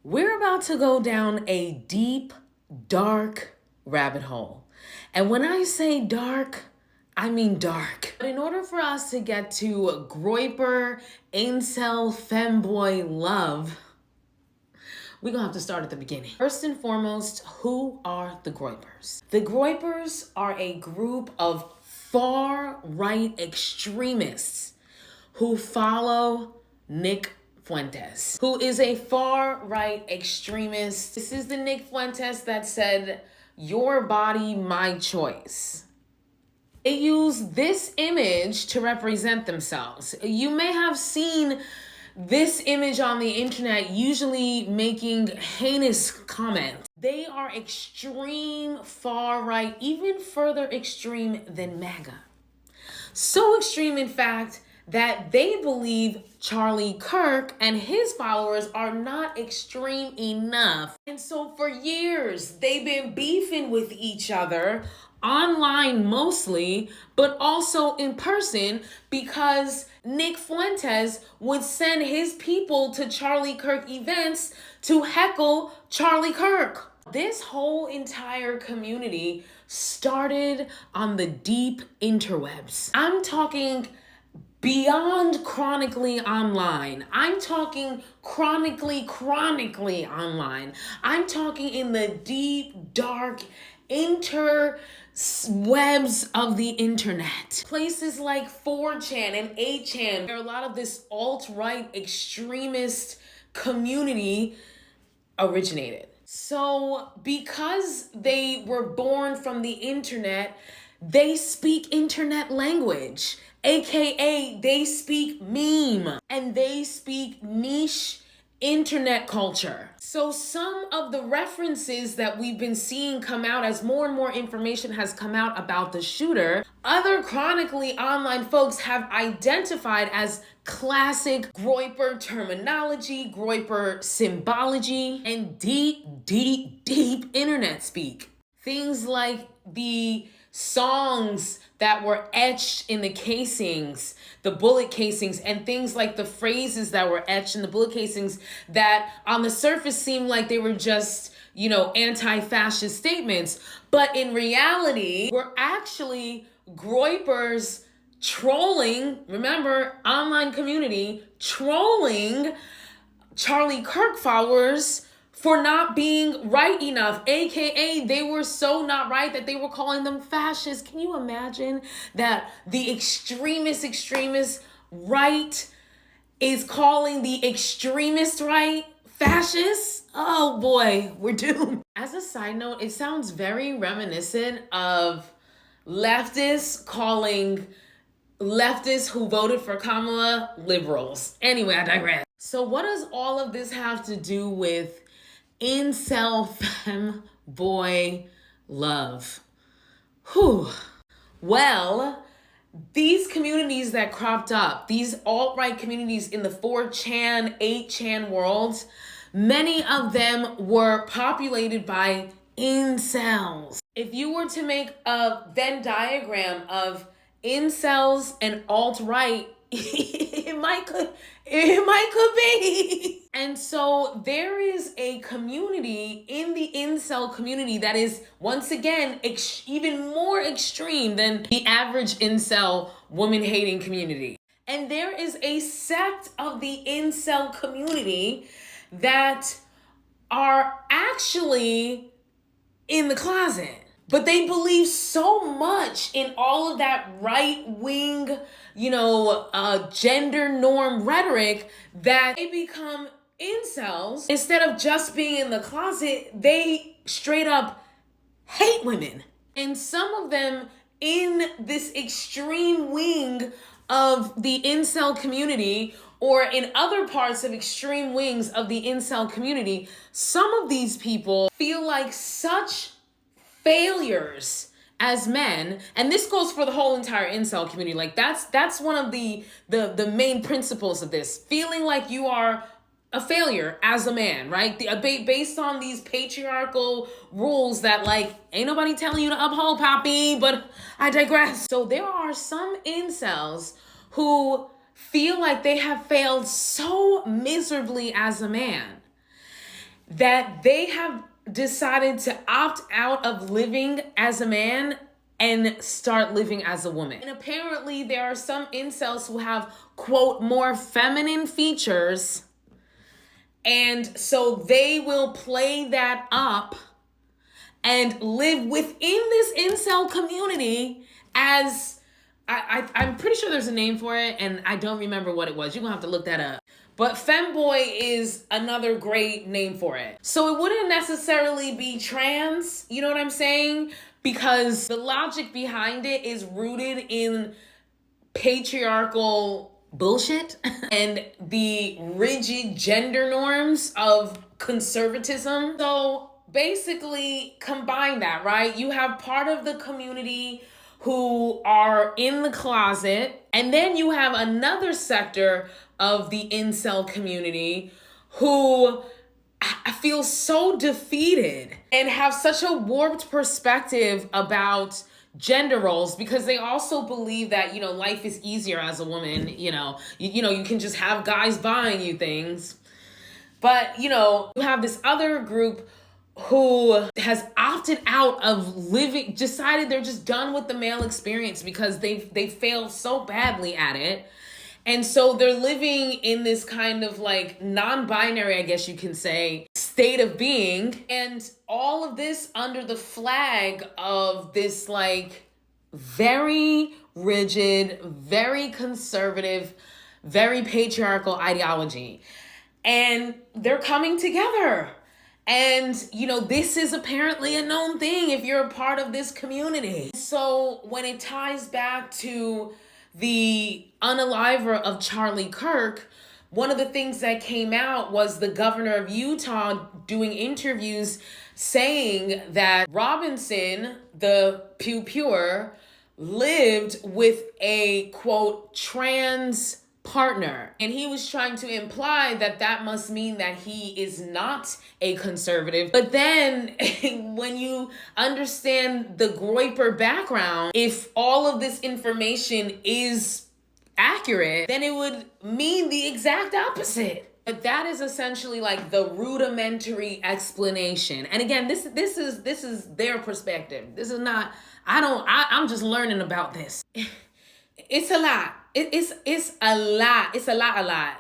We're about to go down a deep, dark rabbit hole. And when I say dark, I mean dark. But in order for us to get to Groyper, incel, femboy love, we're gonna have to start at the beginning. First and foremost, who are the Groypers? The Groypers are a group of far-right extremists who follow Nick Fuentes, who is a far-right extremist. This is the Nick Fuentes that said, "Your body, my choice." They use this image to represent themselves. You may have seen this image on the internet, usually making heinous comments. They are extreme far-right, even further extreme than MAGA. So extreme, in fact, that they believe Charlie Kirk and his followers are not extreme enough. And so for years, they've been beefing with each other, online mostly, but also in person, because Nick Fuentes would send his people to Charlie Kirk events to heckle Charlie Kirk. This whole entire community started on the deep interwebs. I'm talking beyond chronically online. I'm talking chronically online. I'm talking in the deep, dark interwebs of the internet. Places like 4chan and 8chan, where a lot of this alt-right extremist community originated. So because they were born from the internet, they speak internet language, aka they speak meme, and they speak niche internet culture. So some of the references that we've been seeing come out as more and more information has come out about the shooter, other chronically online folks have identified as classic Groyper terminology, Groyper symbology, and deep internet speak. Things like the songs that were etched in the casings, the bullet casings, and things like the phrases that were etched in the bullet casings that on the surface seemed like they were just, anti-fascist statements. But in reality, were actually Groypers trolling, remember, online community, trolling Charlie Kirk followers for not being right enough, aka they were so not right that they were calling them fascists. Can you imagine that the extremist right is calling the extremist right fascists? Oh boy, we're doomed. As a side note, it sounds very reminiscent of leftists calling leftists who voted for Kamala liberals. Anyway, I digress. So what does all of this have to do with incel femboy love? Whew. Well, these communities that cropped up, these alt-right communities in the 4chan, 8chan worlds, many of them were populated by incels. If you were to make a Venn diagram of incels and alt-right, it might could be. And so there is a community in the incel community that is, once again, even more extreme than the average incel woman-hating community. And there is a sect of the incel community that are actually in the closet. But they believe so much in all of that right-wing, gender norm rhetoric that they become incels. Instead of just being in the closet, they straight up hate women. And some of them in this extreme wing of the incel community, or in other parts of extreme wings of the incel community, some of these people feel like such failures as men, and this goes for the whole entire incel community. Like that's one of the main principles of this, feeling like you are a failure as a man, right? Based on these patriarchal rules that ain't nobody telling you to uphold, poppy, but I digress. So there are some incels who feel like they have failed so miserably as a man. that they have decided to opt out of living as a man and start living as a woman. And apparently there are some incels who have, quote, more feminine features. And so they will play that up and live within this incel community as, I'm pretty sure there's a name for it, and I don't remember what it was. You're gonna have to look that up. But femboy is another great name for it. So it wouldn't necessarily be trans, you know what I'm saying? Because the logic behind it is rooted in patriarchal bullshit and the rigid gender norms of conservatism. So basically combine that, right? You have part of the community who are in the closet, and then you have another sector of the incel community who I feel so defeated and have such a warped perspective about gender roles, because they also believe that, life is easier as a woman, you can just have guys buying you things. But, you have this other group who has opted out of living, decided they're just done with the male experience because they failed so badly at it. And so they're living in this kind of like non-binary, I guess you can say, state of being. And all of this under the flag of this like very rigid, very conservative, very patriarchal ideology. And they're coming together. And, this is apparently a known thing if you're a part of this community. So when it ties back to the unaliver of Charlie Kirk, one of the things that came out was the governor of Utah doing interviews saying that Robinson, the Pew Pure, lived with a, quote, trans partner. And he was trying to imply that that must mean that he is not a conservative. But then when you understand the Groyper background, if all of this information is accurate, then it would mean the exact opposite. But that is essentially like the rudimentary explanation. And again, this is their perspective. This is not, I'm just learning about this. It's a lot. It's a lot. It's a lot.